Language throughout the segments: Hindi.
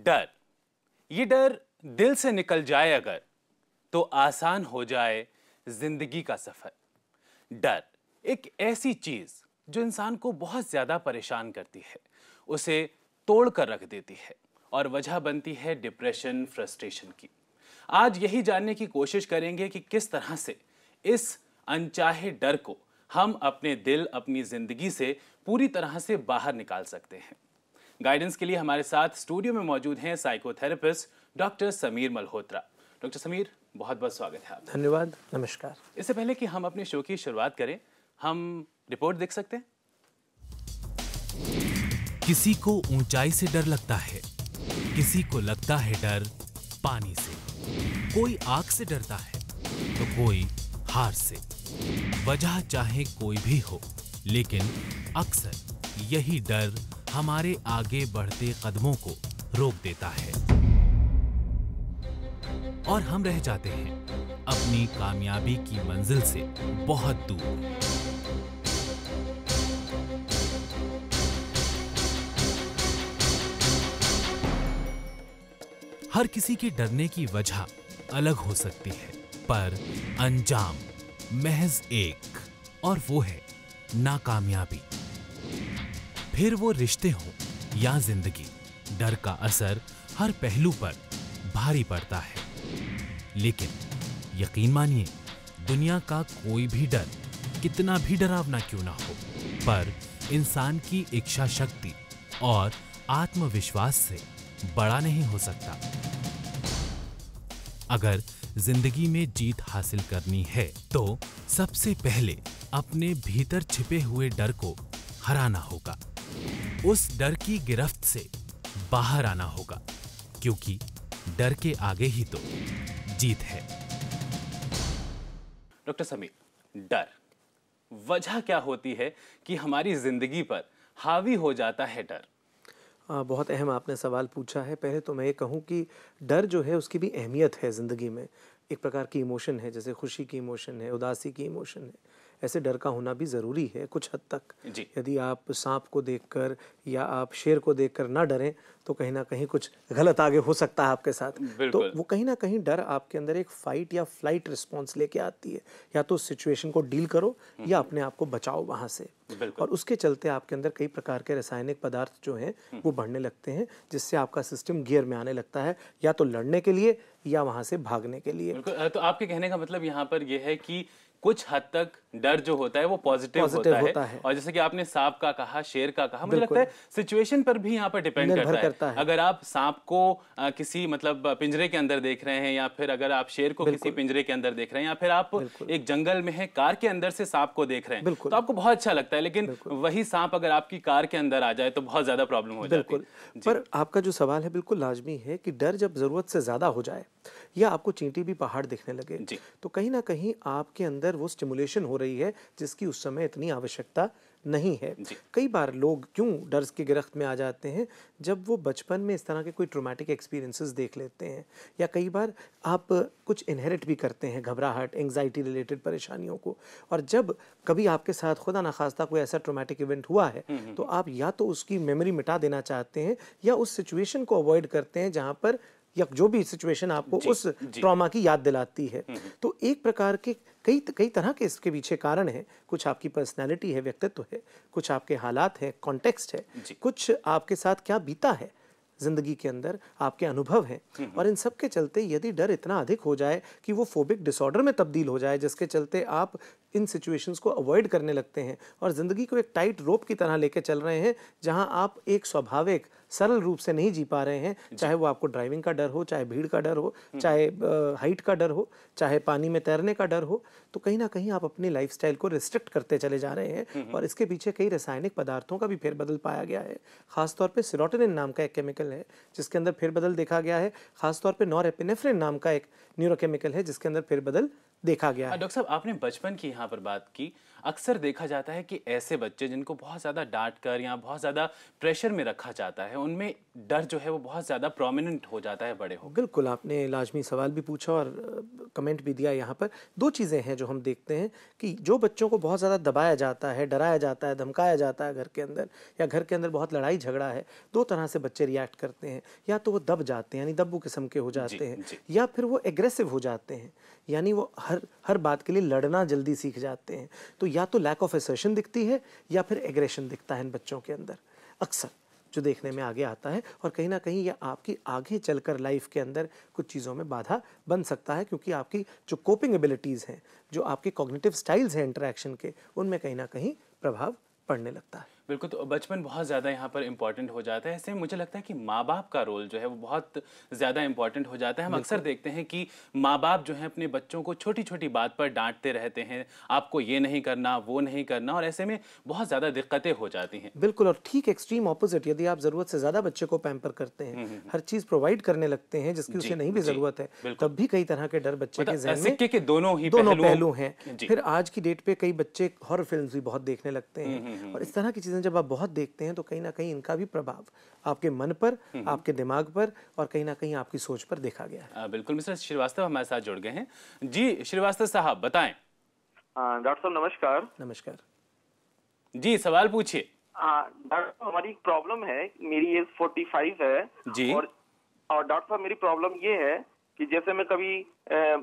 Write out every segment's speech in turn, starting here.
डर, ये डर दिल से निकल जाए अगर तो आसान हो जाए जिंदगी का सफर। डर एक ऐसी चीज जो इंसान को बहुत ज्यादा परेशान करती है, उसे तोड़ कर रख देती है और वजह बनती है डिप्रेशन, फ्रस्ट्रेशन की। आज यही जानने की कोशिश करेंगे कि किस तरह से इस अनचाहे डर को हम अपने दिल, अपनी जिंदगी से पूरी तरह से बाहर निकाल सकते हैं। गाइडेंस के लिए हमारे साथ स्टूडियो में मौजूद हैं psychotherapist doctor Sameer Malhotra. Doctor Sameer, बहुत बहुत स्वागत है आपका। धन्यवाद, नमस्कार। इससे पहले कि हम अपने शो की शुरुआत करें, हम रिपोर्ट देख सकते हैं। किसी को ऊंचाई से डर लगता है, किसी को लगता है डर पानी से, कोई आग से डरता है तो कोई हार से। वजह चाहे कोई भी हो, लेकिन अक्सर यही डर हमारे आगे बढ़ते कदमों को रोक देता है और हम रह जाते हैं अपनी कामयाबी की मंजिल से बहुत दूर। हर किसी के डरने की वजह अलग हो सकती है, पर अंजाम महज एक, और वो है नाकामयाबी। फिर वो रिश्ते हों या जिंदगी, डर का असर हर पहलू पर भारी पड़ता है। लेकिन यकीन मानिए, दुनिया का कोई भी डर कितना भी डरावना क्यों ना हो, पर इंसान की इच्छा शक्ति और आत्मविश्वास से बड़ा नहीं हो सकता। अगर जिंदगी में जीत हासिल करनी है तो सबसे पहले अपने भीतर छिपे हुए डर को हराना होगा, उस डर की गिरफ्त से बाहर आना होगा, क्योंकि डर के आगे ही तो जीत है। डॉक्टर समीर, डर, वजह क्या होती है कि हमारी जिंदगी पर हावी हो जाता है डर? बहुत अहम आपने सवाल पूछा है। पहले तो मैं ये कहूँ कि डर जो है उसकी भी अहमियत है ज़िंदगी में। एक प्रकार की इमोशन है, जैसे खुशी की इमोशन है, उदासी की इमोशन है। ऐसे डर का होना भी ज़रूरी है कुछ हद तक। यदि आप सांप को देखकर या आप शेर को देखकर ना डरें तो कहीं ना कहीं कुछ गलत आगे हो सकता है आपके साथ। तो वो कहीं ना कहीं डर आपके अंदर एक फाइट या फ्लाइट रिस्पॉन्स लेके आती है। या तो उस सिचुएशन को डील करो या अपने आप को बचाओ वहाँ से। और उसके चलते आपके अंदर कई प्रकार के रासायनिक पदार्थ जो हैं वो बढ़ने लगते हैं, जिससे आपका सिस्टम गियर में आने लगता है, या तो लड़ने के लिए या वहाँ से भागने के लिए। तो आपके कहने का मतलब यहाँ पर यह है कि कुछ हद तक डर जो होता है वो पॉजिटिव होता है। और जैसे कि आपने सांप का कहा, शेर का कहा, मुझे लगता है सिचुएशन पर भी यहाँ पर डिपेंड करता है। अगर आप सांप को किसी मतलब पिंजरे के अंदर देख रहे हैं, या फिर अगर आप शेर को किसी पिंजरे के अंदर देख रहे हैं, या फिर आप एक जंगल में है, कार के अंदर से सांप को देख रहे हैं, तो आपको बहुत अच्छा लगता है। लेकिन वही सांप अगर आपकी कार के अंदर आ जाए तो बहुत ज्यादा प्रॉब्लम हो जाती है। पर आपका जो सवाल है बिल्कुल लाजमी है कि डर जब जरूरत से ज्यादा हो जाए या आपको चींटी भी पहाड़ दिखने लगे, तो कहीं ना कहीं आपके अंदर वो स्टिमुलेशन हो रही है जिसकी उस समय इतनी आवश्यकता नहीं है। कई बार लोग क्यों डर की गिरफ्त में आ जाते हैं, जब वो बचपन में इस तरह के कोई ट्रॉमेटिक एक्सपीरियंसेस देख लेते हैं, या कई बार आप कुछ इनहेरिट भी करते हैं घबराहट, एंग्जाइटी रिलेटेड परेशानियों को। और जब कभी आपके साथ खुदा ना खास्ता कोई ऐसा ट्रॉमेटिक इवेंट हुआ है तो आप या तो उसकी मेमोरी मिटा देना चाहते हैं या उस सिचुएशन को अवॉइड करते हैं जहाँ पर, या जो भी सिचुएशन आपको उस ट्रॉमा की याद दिलाती है। तो एक प्रकार के कई तरह के इसके पीछे कारण हैं। कुछ आपकी पर्सनैलिटी है, व्यक्तित्व है, कुछ आपके हालात है, कॉन्टेक्स्ट है, कुछ आपके साथ क्या बीता है जिंदगी के अंदर, आपके अनुभव हैं। और इन सब के चलते यदि डर इतना अधिक हो जाए कि वो फोबिक डिसऑर्डर में तब्दील हो जाए, जिसके चलते आप इन सिचुएशंस को अवॉइड करने लगते हैं और ज़िंदगी को एक टाइट रोप की तरह लेके चल रहे हैं, जहां आप एक स्वाभाविक सरल रूप से नहीं जी पा रहे हैं, चाहे वो आपको ड्राइविंग का डर हो, चाहे भीड़ का डर हो, चाहे हाइट का डर हो, चाहे पानी में तैरने का डर हो, तो कहीं ना कहीं आप अपनी लाइफस्टाइल को रिस्ट्रिक्ट करते चले जा रहे हैं। और इसके पीछे कई रासायनिक पदार्थों का भी फेरबदल पाया गया है। खासतौर पर सेरोटोनिन नाम का एक केमिकल है जिसके अंदर फेरबदल देखा गया है। खासतौर पर नॉरएपिनेफ्रिन नाम का एक न्यूरोकेमिकल है जिसके अंदर फेरबदल देखा गया है। डॉक्टर साहब, आपने बचपन की यहाँ पर बात की, अक्सर देखा जाता है कि ऐसे बच्चे जिनको बहुत ज़्यादा डांट कर या बहुत ज़्यादा प्रेशर में रखा जाता है, उनमें डर जो है वो बहुत ज़्यादा प्रोमिनेंट हो जाता है बड़े होकर। बिल्कुल, आपने लाजमी सवाल भी पूछा और कमेंट भी दिया। यहाँ पर दो चीज़ें हैं जो हम देखते हैं कि जो बच्चों को बहुत ज़्यादा दबाया जाता है, डराया जाता है, धमकाया जाता है घर के अंदर, या घर के अंदर बहुत लड़ाई झगड़ा है, दो तरह से बच्चे रिएक्ट करते हैं। या तो वो दब जाते हैं, यानी दब्बू किस्म के हो जाते हैं, या फिर वो एग्रेसिव हो जाते हैं, यानी वो हर बात के लिए लड़ना जल्दी सीख जाते हैं। तो या तो लैक ऑफ असर्शन दिखती है या फिर एग्रेशन दिखता है इन बच्चों के अंदर अक्सर, जो देखने में आगे आता है। और कहीं ना कहीं यह आपकी आगे चलकर लाइफ के अंदर कुछ चीज़ों में बाधा बन सकता है, क्योंकि आपकी जो कोपिंग एबिलिटीज़ हैं, जो आपके कॉग्निटिव स्टाइल्स हैं इंटरेक्शन के, उनमें कहीं ना कहीं प्रभाव पड़ने लगता है। बिल्कुल, तो बचपन बहुत ज़्यादा यहाँ पर इम्पॉर्टेंट हो जाता है। ऐसे में मुझे लगता है कि माँ बाप का रोल जो है वो बहुत ज़्यादा इम्पॉर्टेंट हो जाता है। हम अक्सर देखते हैं कि माँ बाप जो है अपने बच्चों को छोटी छोटी बात पर डांटते रहते हैं, आपको ये नहीं करना, वो नहीं करना, और ऐसे में बहुत ज़्यादा दिक्कतें हो जाती हैं। बिल्कुल, और ठीक एक्सट्रीम ऑपोजिट, यदि आप ज़रूरत से ज़्यादा बच्चे को पैम्पर करते हैं, हर चीज़ प्रोवाइड करने लगते हैं जिसकी उसे नहीं भी ज़रूरत है, तब भी कई तरह के डर बच्चे के ज़हन में, सिक्के के दोनों पहलू हैं। फिर आज की डेट पे कई बच्चे हॉरर फिल्म्स भी बहुत देखने लगते हैं, और इस तरह की चीज़ें जब आप बहुत देखते हैं तो कहीं ना कहीं इनका भी प्रभाव आपके मन पर, आपके दिमाग पर, और कहीं ना कहीं आपकी सोच पर देखा गया है। बिल्कुल, मिस्टर श्रीवास्तव हमारे साथ जुड़ गए हैं। जी श्रीवास्तव साहब, बताएं। डॉक्टर साहब नमस्कार। नमस्कार जी, सवाल पूछिए। डॉक्टर साहब, हमारी एक प्रॉब्लम है, मेरी एज 45 है जी। और डॉक्टर साहब मेरी प्रॉब्लम ये है कि जैसे मैं कभी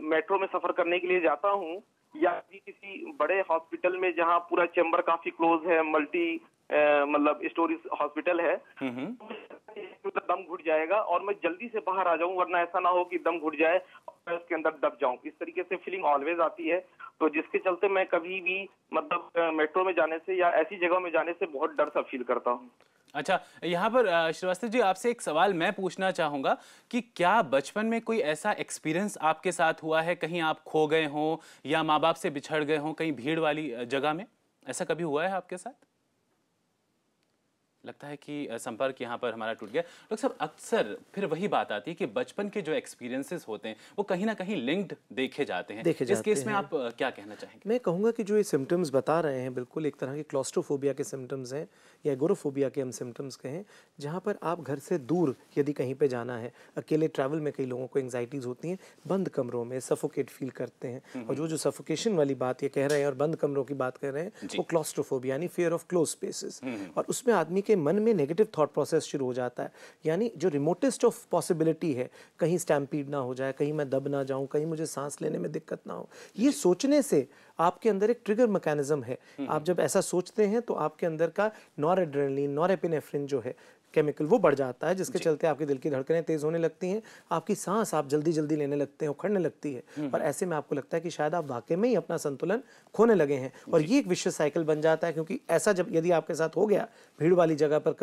मेट्रो में सफर करने के लिए जाता हूँ, या किसी बड़े हॉस्पिटल में जहाँ पूरा चेम्बर काफी क्लोज है, मल्टी मतलब स्टोरीज हॉस्पिटल है, तो दम घुट जाएगा और मैं जल्दी से बाहर आ जाऊं, वरना ऐसा ना हो कि दम घुट जाए और मैं उसके अंदर दब जाऊं। इस तरीके से फीलिंग ऑलवेज आती है, तो जिसके चलते मैं कभी भी मतलब मेट्रो में जाने से या ऐसी जगह में जाने से बहुत डर सा फील करता हूँ। अच्छा, यहाँ पर श्रीवास्तव जी आपसे एक सवाल मैं पूछना चाहूँगा कि क्या बचपन में कोई ऐसा एक्सपीरियंस आपके साथ हुआ है, कहीं आप खो गए हों या माँ बाप से बिछड़ गए हों कहीं भीड़ वाली जगह में, ऐसा कभी हुआ है आपके साथ? लगता है कि संपर्क यहाँ पर हमारा टूट गया। डॉक्टर साहब, अक्सर फिर वही बात आती है कि बचपन के जो एक्सपीरियंसेस होते हैं वो कहीं ना कहीं लिंक्ड देखे जाते हैं। इस केस में आप क्या कहना चाहेंगे? मैं कहूँगा कि जो ये सिम्टम्स बता रहे हैं बिल्कुल एक तरह के क्लॉस्ट्रोफोबिया के सिम्टम्स हैं, या एगोरोफोबिया के हम सिम्टम्स कहें, जहाँ पर आप घर से दूर यदि कहीं पे जाना है, अकेले ट्रैवल में कई लोगों को एंग्जाइटीज़ होती हैं, बंद कमरों में सफोकेट फील करते हैं, और जो सफोकेशन वाली बात ये कह रहे हैं और बंद कमरों की बात कर रहे हैं, वो क्लॉस्ट्रोफोबिया यानी फियर ऑफ क्लोज स्पेसेस, और उसमें आदमी के मन में नेगेटिव थॉट प्रोसेस शुरू हो जाता है। यानी जो रिमोटेस्ट ऑफ पॉसिबिलिटी है, कहीं स्टैम्पीड ना हो जाए, कहीं मैं दब ना जाऊं, कहीं मुझे सांस लेने में दिक्कत ना हो, ये सोचने से आपके अंदर एक ट्रिगर मैकेनिज्म है। आप जब ऐसा सोचते हैं तो आपके अंदर का नॉरएड्रेनलिन, नॉरएपिनेफ्रिन जो है केमिकल, वो बढ़ जाता है, जिसके चलते आपके दिल की धड़कनें तेज होने लगती हैं, आपकी सांस आप जल्दी जल्दी लेने लगते हैं, उखड़ने लगती है, और ऐसे में आपको लगता है कि शायद आप वाकई में ही अपना संतुलन खोने लगे हैं। और ये एक विशियस साइकिल बन जाता है, क्योंकि ऐसा जब यदि आपके साथ हो गया भीड़ वाली जगह पर,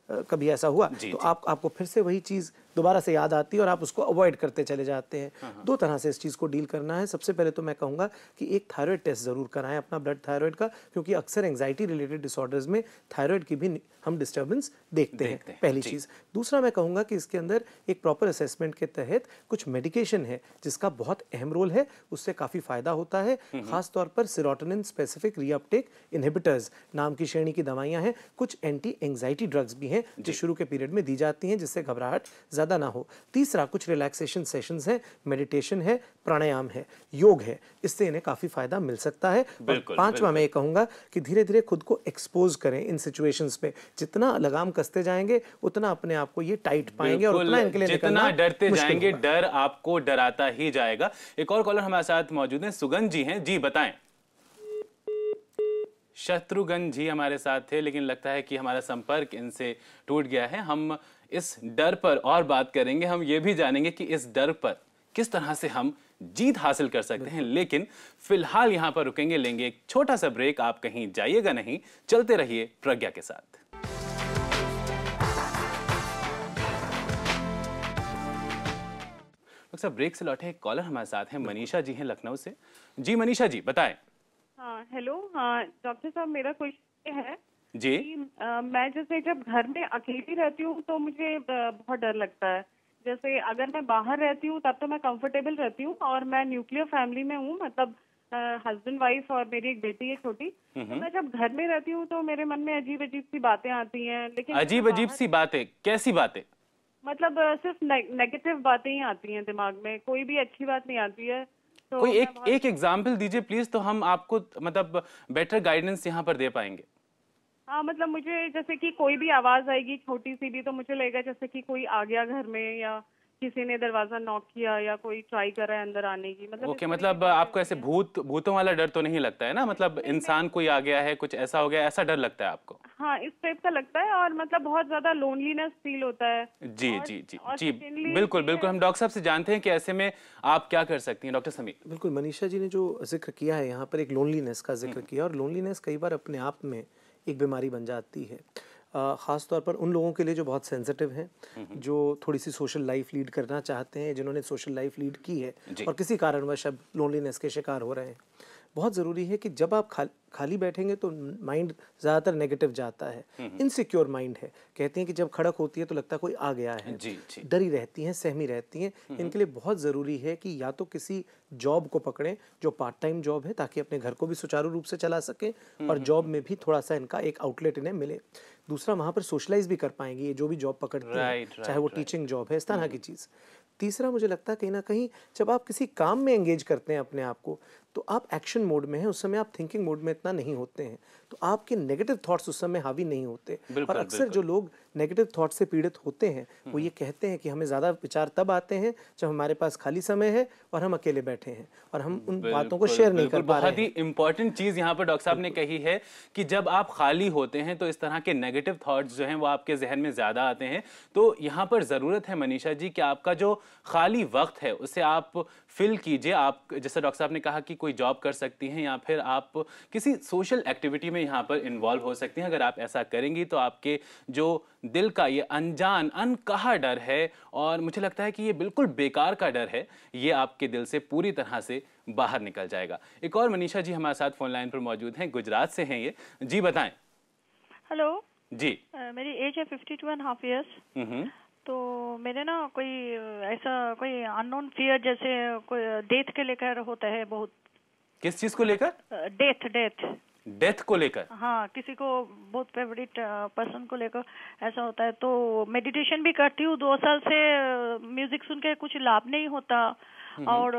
कभी ऐसा हुआ, तो आपको फिर से वही चीज़ दोबारा से याद आती है और आप उसको अवॉइड करते चले जाते हैं। दो तरह से इस चीज़ को डील करना है। सबसे पहले तो मैं कहूँगा कि एक थायराइड टेस्ट ज़रूर कराएं अपना, ब्लड थायराइड का, क्योंकि अक्सर एंग्जाइटी रिलेटेड डिसऑर्डर्स में थायराइड की भी हम डिस्टर्बेंस देखते हैं, पहली चीज़। दूसरा मैं कहूँगा कि इसके अंदर एक प्रॉपर असेसमेंट के तहत कुछ मेडिकेशन है जिसका बहुत अहम रोल है, उससे काफ़ी फ़ायदा होता है। खासतौर पर सेरोटोनिन स्पेसिफिक रीअपटेक इनहिबिटर्स नाम की श्रेणी की दवाइयाँ हैं, कुछ एंटी एंग्जाइटी ड्रग्स भी हैं जो शुरू के पीरियड में दी जाती हैं, जिससे घबराहट ज़्यादा ना हो। तीसरा कुछ रिलैक्सेशन सेशंस हैं, मेडिटेशन है, प्राणायाम है, योग है, इससे इन्हें काफ़ी फ़ायदा मिल सकता है। पांचवा मैं ये कहूँगा कि धीरे धीरे खुद को एक्सपोज करें इन सिचुएशंस पे, जितना लगाम कसते जाएंगे उतना अपने आप को ये टाइट पाएंगे, और उतना इनके लिए जितना डरते जाएंगे डर आपको डराता ही जाएगा। एक और कॉलर हमारे साथ मौजूद हैं, सुगंध जी हैं। जी बताएं। शत्रुघ्न जी हमारे साथ थे, लेकिन लगता है कि हमारा संपर्क इनसे टूट गया है। हम इस डर पर और बात करेंगे, हम ये भी जानेंगे कि इस डर पर किस तरह से हम जीत हासिल कर सकते हैं। लेकिन फिलहाल यहां पर रुकेंगे, लेंगे एक छोटा सा ब्रेक। आप कहीं जाइएगा नहीं, चलते रहिए प्रज्ञा के साथ। डॉक्टर साहब, ब्रेक से लौटे एक कॉलर हमारे साथ हैं, मनीषा जी हैं लखनऊ से। जी मनीषा जी बताएं। हाँ हेलो, हाँ डॉक्टर साहब, मेरा क्वेश्चन है जी कि मैं जैसे जब घर में अकेली रहती हूँ तो मुझे बहुत डर लगता है। जैसे अगर मैं बाहर रहती हूँ तब तो मैं कंफर्टेबल रहती हूँ, और मैं न्यूक्लियर फैमिली में हूँ, मतलब हस्बैंड वाइफ और मेरी एक बेटी है छोटी। तो मैं जब घर में रहती हूँ तो मेरे मन में अजीब अजीब सी बातें आती हैं, लेकिन अजीब अजीब सी बातें? कैसी बातें? मतलब सिर्फ नेगेटिव बातें ही आती हैं दिमाग में, कोई भी अच्छी बात नहीं आती है। तो कोई एक एग्जाम्पल दीजिए प्लीज, तो हम आपको मतलब बेटर गाइडेंस यहाँ पर दे पाएंगे। हाँ, मतलब मुझे जैसे कि कोई भी आवाज आएगी छोटी सी भी, तो मुझे लगेगा जैसे कि कोई आ गया घर में, या किसी ने दरवाजा नॉक किया, या कोई ट्राई कर रहा है अंदर आने की। मतलब ओके, मतलब आपको ऐसे भूतों वाला डर तो नहीं लगता है ना? मतलब इंसान कोई आ गया है, कुछ ऐसा हो गया, ऐसा डर लगता है आपको? हाँ, इस टाइप का लगता है, और मतलब बहुत ज्यादा लोनलीनेस फील होता है। जी जी जी जी, बिल्कुल बिल्कुल। हम डॉक्टर साहब से जानते हैं कि ऐसे में आप क्या कर सकती हैं, डॉक्टर समीर। बिल्कुल, मनीषा जी ने जो जिक्र किया है यहाँ पर, एक लोनलीनेस का जिक्र किया, और लोनलीनेस कई बार अपने आप में एक बीमारी बन जाती है। ख़ास तौर पर उन लोगों के लिए जो बहुत सेंसिटिव हैं, जो थोड़ी सी सोशल लाइफ लीड करना चाहते हैं, जिन्होंने सोशल लाइफ लीड की है और किसी कारणवश अब लोनलीनेस के शिकार हो रहे हैं। बहुत ज़रूरी है कि जब आप खाली बैठेंगे तो माइंड ज़्यादातर नेगेटिव जाता है, इनसिक्योर माइंड है। कहते हैं कि जब खड़क होती है तो लगता है कोई आ गया है, डरी रहती हैं, सहमी रहती हैं। इनके लिए बहुत ज़रूरी है कि या तो किसी जॉब को पकड़ें जो पार्ट टाइम जॉब है, ताकि अपने घर को भी सुचारू रूप से चला सकें और जॉब में भी थोड़ा सा इनका एक आउटलेट इन्हें मिले। दूसरा, वहाँ पर सोशलाइज भी कर पाएंगी ये जो भी जॉब पकड़ते हैं, चाहे वो टीचिंग जॉब है, इस तरह की चीज़। तीसरा, मुझे लगता है कहीं ना कहीं जब आप किसी काम में एंगेज करते हैं अपने आप को, तो आप एक्शन मोड में हैं, उस समय आप थिंकिंग मोड में इतना नहीं होते हैं, तो आपके नेगेटिव थॉट्स उस समय हावी नहीं होते। और अक्सर जो लोग नेगेटिव थॉट से पीड़ित होते हैं वो ये कहते हैं कि हमें ज़्यादा विचार तब आते हैं जब हमारे पास खाली समय है और हम अकेले बैठे हैं और हम उन बातों को शेयर नहीं कर पा रहे हैं। बहुत ही इंपॉर्टेंट चीज़ यहाँ पर डॉक्टर साहब ने कही है कि जब आप खाली होते हैं तो इस तरह के नेगेटिव थॉट्स जो हैं वो आपके जहन में ज़्यादा आते हैं। तो यहाँ पर ज़रूरत है मनीषा जी कि आपका जो खाली वक्त है उसे आप फिल कीजिए। आप जैसे डॉक्टर साहब ने कहा कि कोई जॉब कर सकती हैं या फिर आप किसी सोशल एक्टिविटी में यहाँ पर इन्वॉल्व हो सकती हैं। अगर आप ऐसा करेंगी तो आपके जो दिल का ये अनजान अनकहा डर है, और मुझे लगता है कि ये बिल्कुल बेकार का डर है, ये आपके दिल से पूरी तरह से बाहर निकल जाएगा। एक और मनीषा जी हमारे साथ फोन लाइन पर मौजूद हैं, गुजरात से हैं ये। जी बताएं। हेलो जी। मेरी एज है 52.5 ईयर्स। तो मेरे ना कोई ऐसा कोई अननोन फियर जैसे कोई डेथ के लेकर होता है बहुत। किस चीज को लेकर? डेथ को लेकर? हाँ, किसी को बहुत फेवरेट पर्सन को लेकर ऐसा होता है। तो मेडिटेशन भी करती हूँ 2 साल से, म्यूजिक सुन के कुछ लाभ नहीं होता। और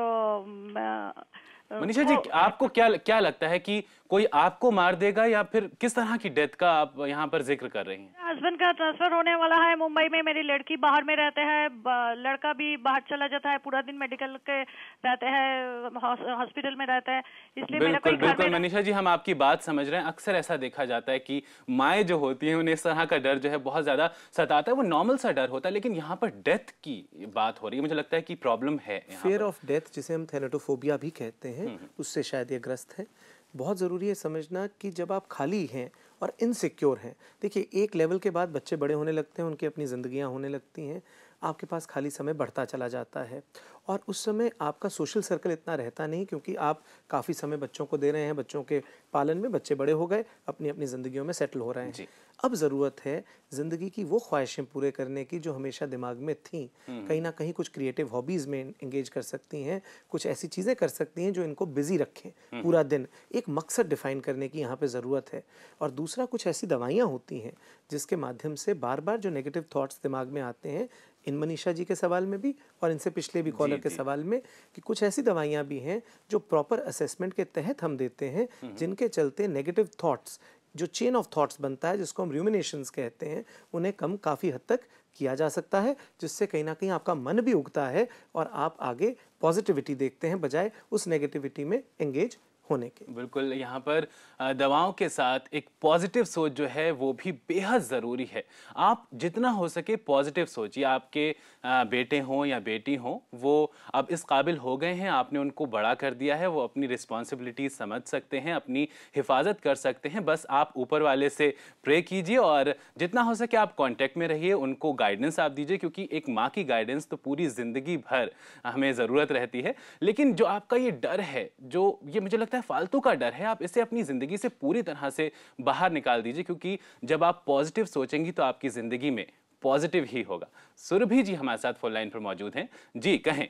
मनीषा जी, आपको क्या लगता है कि कोई आपको मार देगा या फिर किस तरह की डेथ का आप यहाँ पर जिक्र कर रही हैं? हस्बैंड का ट्रांसफर होने वाला है मुंबई में, मेरी लड़की बाहर में रहते हैं, लड़का भी बाहर चला जाता है, पूरा दिन मेडिकल के रहते हैं, हॉस्पिटल में रहता है, इसलिए बिल्कुल बिल्कुल मनीषा जी, हम आपकी बात समझ रहे हैं। अक्सर ऐसा देखा जाता है कि माएँ जो होती हैं उन्हें इस तरह का डर जो है बहुत ज्यादा सताता है, वो नॉर्मल सा डर होता है, लेकिन यहाँ पर डेथ की बात हो रही है, मुझे लगता है कि प्रॉब्लम है। फियर ऑफ डेथ, जिसे हम थैलेटोफोबिया भी कहते हैं, उससे शायद ये ग्रस्त है। बहुत ज़रूरी है समझना कि जब आप खाली हैं और इनसिक्योर हैं, देखिए एक लेवल के बाद बच्चे बड़े होने लगते हैं, उनकी अपनी ज़िंदगियां होने लगती हैं, आपके पास खाली समय बढ़ता चला जाता है और उस समय आपका सोशल सर्कल इतना रहता नहीं, क्योंकि आप काफ़ी समय बच्चों को दे रहे हैं, बच्चों के पालन में, बच्चे बड़े हो गए, अपनी अपनी ज़िंदगियों में सेटल हो रहे हैं। अब ज़रूरत है ज़िंदगी की वो ख्वाहिशें पूरे करने की जो हमेशा दिमाग में थीं। कहीं ना कहीं कुछ क्रिएटिव हॉबीज़ में एंगेज कर सकती हैं, कुछ ऐसी चीज़ें कर सकती हैं जो इनको बिजी रखें पूरा दिन। एक मकसद डिफ़ाइन करने की यहाँ पे ज़रूरत है। और दूसरा, कुछ ऐसी दवाइयाँ होती हैं जिसके माध्यम से बार बार जो नेगेटिव थॉट्स दिमाग में आते हैं, इन मनीषा जी के सवाल में भी और इनसे पिछले भी कॉलर के सवाल में, कि कुछ ऐसी दवाइयाँ भी हैं जो प्रॉपर असेसमेंट के तहत हम देते हैं, जिनके चलते नेगेटिव थॉट्स, जो चेन ऑफ थॉट्स बनता है, जिसको हम रूमिनेशंस कहते हैं, उन्हें कम काफ़ी हद तक किया जा सकता है, जिससे कहीं ना कहीं आपका मन भी उगता है और आप आगे पॉजिटिविटी देखते हैं बजाय उस नेगेटिविटी में एंगेज होने के। बिल्कुल, यहाँ पर दवाओं के साथ एक पॉजिटिव सोच जो है वो भी बेहद ज़रूरी है। आप जितना हो सके पॉजिटिव सोचिए। आपके बेटे हों या बेटी हों, वो अब इस काबिल हो गए हैं, आपने उनको बड़ा कर दिया है, वो अपनी रिस्पॉन्सिबिलिटी समझ सकते हैं, अपनी हिफाजत कर सकते हैं। बस आप ऊपर वाले से प्रे कीजिए और जितना हो सके आप कांटेक्ट में रहिए, उनको गाइडेंस आप दीजिए, क्योंकि एक माँ की गाइडेंस तो पूरी ज़िंदगी भर हमें ज़रूरत रहती है। लेकिन जो आपका ये डर है, जो ये मुझे लगता है फालतू का डर है, आप इसे अपनी ज़िंदगी से पूरी तरह से बाहर निकाल दीजिए, क्योंकि जब आप पॉजिटिव सोचेंगी तो आपकी ज़िंदगी में पॉजिटिव ही होगा। सुरभि जी हमारे साथ फोन लाइन पर मौजूद हैं। जी कहें।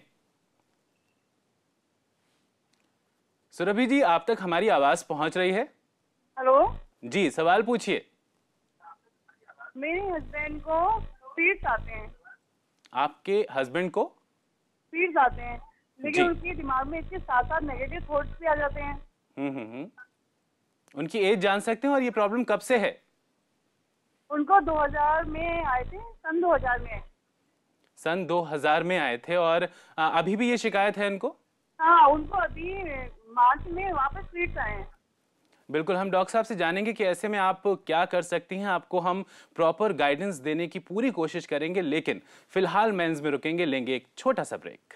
सुरभि जी, आप तक हमारी आवाज पहुंच रही है? हेलो जी, सवाल पूछिए। मेरे हस्बैंड को पीरियड्स आते हैं। आपके हस्बैंड को पीरियड्स आते हैं, लेकिन उनके दिमाग में इसके साथ साथ नेगेटिव थॉट्स भी आ जाते हैं। उनकी एज जान सकते हैं और ये प्रॉब्लम कब से है? उनको 2000 में आए थे, सन 2000 में। सन 2000 में आए थे और अभी भी ये शिकायत है इनको? हाँ, उनको अभी मार्च में वापस पीरियड्स आए हैं। बिल्कुल, हम डॉक्टर साहब से जानेंगे कि ऐसे में आप क्या कर सकती हैं। आपको हम प्रॉपर गाइडेंस देने की पूरी कोशिश करेंगे, लेकिन फिलहाल मेंस में रुकेंगे, लेंगे एक छोटा सा ब्रेक।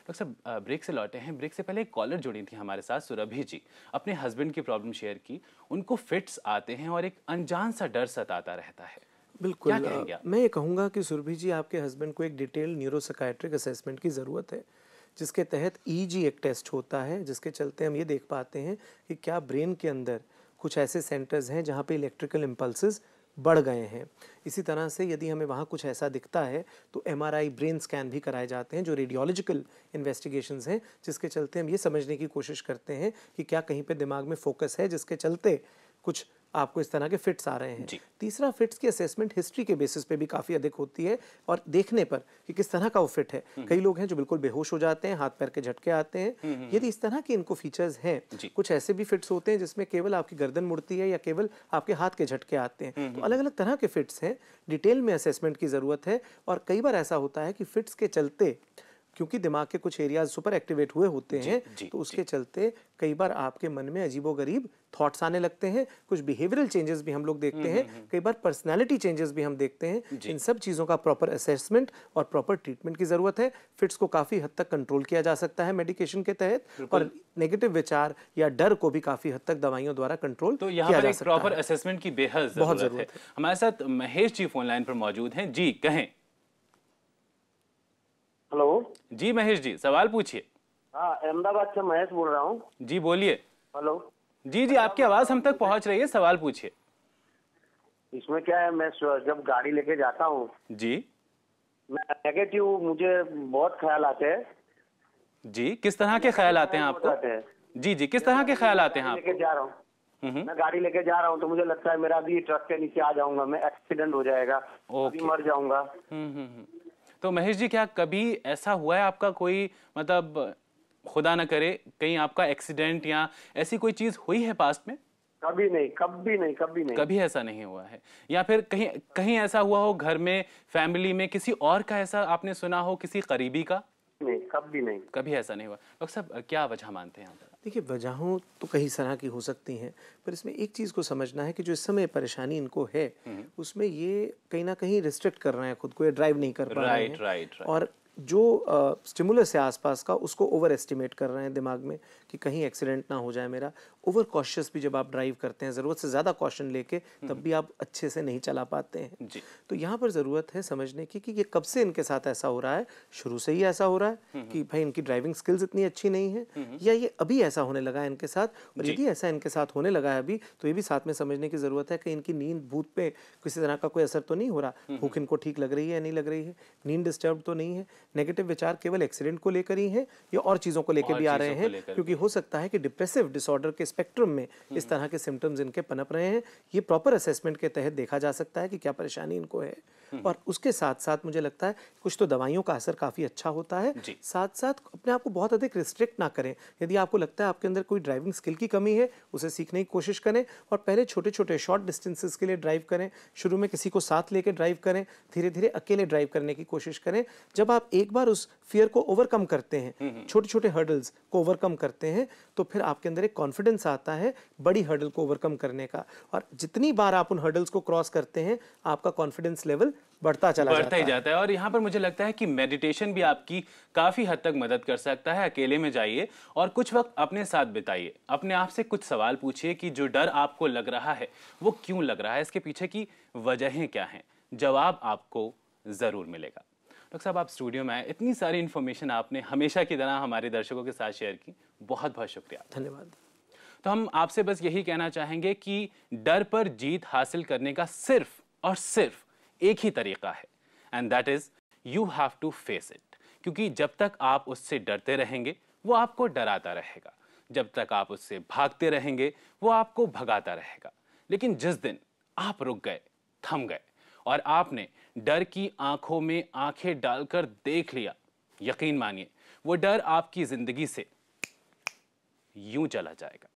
डॉक्टर साहब, ब्रेक से लौटे हैं। ब्रेक से पहले एक कॉलर जुड़ी थी हमारे साथ, सुरभि जी। अपने हस्बैंड की प्रॉब्लम शेयर की। उनको फिट्स आते हैं और एक अनजान सा डर सताता रहता है। बिल्कुल, क्या कहेंगे आप? मैं ये कहूँगा कि सुरभि जी, आपके हस्बैंड को एक डिटेल न्यूरोसाइकाइट्रिक असेसमेंट की ज़रूरत है, जिसके तहत EEG एक टेस्ट होता है, जिसके चलते हम ये देख पाते हैं कि क्या ब्रेन के अंदर कुछ ऐसे सेंटर्स हैं जहाँ पे इलेक्ट्रिकल इम्पल्सेस बढ़ गए हैं। इसी तरह से यदि हमें वहाँ कुछ ऐसा दिखता है तो MRI ब्रेन स्कैन भी कराए जाते हैं, जो रेडियोलॉजिकल इन्वेस्टिगेशंस हैं, जिसके चलते हम ये समझने की कोशिश करते हैं कि क्या कहीं पे दिमाग में फोकस है, जिसके चलते कुछ आपको इस तरह के फिट्स आ रहे हैं। तीसरा, फिट्स की असेसमेंट हिस्ट्री के बेसिस पे भी काफ़ी अधिक होती है और देखने पर कि किस तरह का वो फिट है। कई लोग हैं जो बिल्कुल बेहोश हो जाते हैं, हाथ पैर के झटके आते हैं। यदि इस तरह के इनको फीचर्स हैं, कुछ ऐसे भी फिट्स होते हैं जिसमें केवल आपकी गर्दन मुड़ती है या केवल आपके हाथ के झटके आते हैं। तो अलग अलग तरह के फिट्स हैं, डिटेल में असेसमेंट की ज़रूरत है। और कई बार ऐसा होता है कि फिट्स के चलते, क्योंकि दिमाग के कुछ एरियाज सुपर एक्टिवेट हुए होते हैं, तो उसके चलते कई बार आपके मन में अजीबोगरीब थॉट्स आने लगते हैं। कुछ बिहेवियरल चेंजेस भी हम लोग देखते हैं, कई बार पर्सनालिटी चेंजेस भी हम देखते हैं। इन सब चीज़ों का प्रॉपर असेसमेंट और प्रॉपर ट्रीटमेंट की ज़रूरत है। फिट्स को काफ़ी हद तक कंट्रोल किया जा सकता है मेडिकेशन के तहत, और नेगेटिव विचार या डर को भी काफ़ी हद तक दवाइयों द्वारा कंट्रोल तो यहाँ पर एक प्रॉपर असेसमेंट की बेहद ज़रूरत है। हमारे साथ महेश जी फोन लाइन पर मौजूद हैं। जी, कहें। हेलो जी महेश जी, सवाल पूछिए। हाँ, अहमदाबाद से महेश बोल रहा हूँ। जी बोलिए। हेलो जी जी, आपकी आवाज हम तक पहुंच रही है, सवाल पूछिए। इसमें क्या है, मैं जब गाड़ी लेके जाता हूँ जी, मैं नेगेटिव, मुझे बहुत ख्याल आते हैं। जी, किस तरह के ख्याल आते हैं आपको? जी जी, किस तरह के ख्याल आते हैं आपको? लेके जा रहा हूँ, मैं गाड़ी लेके जा रहा हूँ तो मुझे लगता है मेरा अभी ट्रक के नीचे आ जाऊंगा, मैं एक्सीडेंट हो जाएगा, अभी मर जाऊंगा। तो महेश जी, क्या कभी ऐसा हुआ है आपका, कोई मतलब खुदा न करे कहीं आपका एक्सीडेंट या ऐसी कोई चीज हुई है पास्ट में? कभी नहीं, कभी नहीं, कभी नहीं, कभी ऐसा नहीं हुआ है? या फिर कहीं कहीं ऐसा हुआ हो घर में, फैमिली में, किसी और का ऐसा आपने सुना हो, किसी करीबी का? नहीं, कभी नहीं, कभी ऐसा नहीं हुआ। डॉक्टर साहब, क्या वजह मानते हैं आप? देखिए, वजहों तो कई तरह की हो सकती हैं, पर इसमें एक चीज़ को समझना है कि जो इस समय परेशानी इनको है, उसमें ये कहीं ना कहीं रिस्ट्रिक्ट कर रहे हैं खुद को, ये ड्राइव नहीं कर पा रहे हैं। और जो स्टिमुलस है आसपास का, उसको ओवर एस्टिमेट कर रहे हैं दिमाग में कि कहीं एक्सीडेंट ना हो जाए मेरा। ओवर कॉशियस भी जब आप ड्राइव करते हैं, ज़रूरत से ज़्यादा कॉशन लेके, तब भी आप अच्छे से नहीं चला पाते हैं। तो यहाँ पर ज़रूरत है समझने की कि ये कब से इनके साथ ऐसा हो रहा है। शुरू से ही ऐसा हो रहा है कि भाई इनकी ड्राइविंग स्किल्स इतनी अच्छी नहीं है, या ये अभी ऐसा होने लगा है इनके साथ? और यदि ऐसा इनके साथ होने लगा है अभी, तो ये भी साथ में समझने की ज़रूरत है कि इनकी नींद भूत पे किसी तरह का कोई असर तो नहीं हो रहा, भूख इनको ठीक लग रही है या नहीं लग रही है, नींद डिस्टर्ब तो नहीं है, नेगेटिव विचार केवल एक्सीडेंट को लेकर ही हैं या और चीज़ों को लेकर भी आ रहे हैं, क्योंकि हो सकता है कि डिप्रेसिव डिसऑर्डर के स्पेक्ट्रम में इस तरह के सिम्टम्स इनके पनप रहे हैं। ये प्रॉपर असेसमेंट के तहत देखा जा सकता है कि क्या परेशानी इनको है। और उसके साथ साथ मुझे लगता है कुछ तो दवाइयों का असर काफ़ी अच्छा होता है। साथ साथ अपने आप को बहुत अधिक रिस्ट्रिक्ट ना करें। यदि आपको लगता है आपके अंदर कोई ड्राइविंग स्किल की कमी है, उसे सीखने की कोशिश करें और पहले छोटे छोटे शॉर्ट डिस्टेंसेस के लिए ड्राइव करें। शुरू में किसी को साथ लेकर ड्राइव करें, धीरे धीरे अकेले ड्राइव करने की कोशिश करें। जब आप एक बार उस फियर को ओवरकम करते हैं, छोटे छोटे हर्डल्स को ओवरकम करते हैं, तो फिर आपके अंदर एक कॉन्फिडेंस आता है बड़ी हर्डल को ओवरकम करने का। और जितनी बार आप उन हर्डल्स को क्रॉस करते हैं, आपका कॉन्फिडेंस लेवल बढ़ता ही जाता है। और यहाँ पर मुझे लगता है कि मेडिटेशन भी आपकी काफी हद तक मदद कर सकता है। अकेले में जाइए और कुछ वक्त अपने साथ बिताइए, अपने आप से कुछ सवाल पूछिए कि जो डर आपको लग रहा है वो क्यों लग रहा है, इसके पीछे की वजहें क्या हैं। जवाब आपको जरूर मिलेगा। डॉक्टर साहब, आप स्टूडियो में आए, इतनी सारी इंफॉर्मेशन आपने हमेशा की तरह हमारे दर्शकों के साथ शेयर की, बहुत बहुत शुक्रिया। धन्यवाद। तो हम आपसे बस यही कहना चाहेंगे कि डर पर जीत हासिल करने का सिर्फ और सिर्फ एक ही तरीका है, and that is you have to face it, क्योंकि जब तक आप उससे डरते रहेंगे वो आपको डराता रहेगा, जब तक आप उससे भागते रहेंगे वो आपको भगाता रहेगा। लेकिन जिस दिन आप रुक गए, थम गए और आपने डर की आंखों में आंखें डालकर देख लिया, यकीन मानिए वो डर आपकी जिंदगी से यूं चला जाएगा।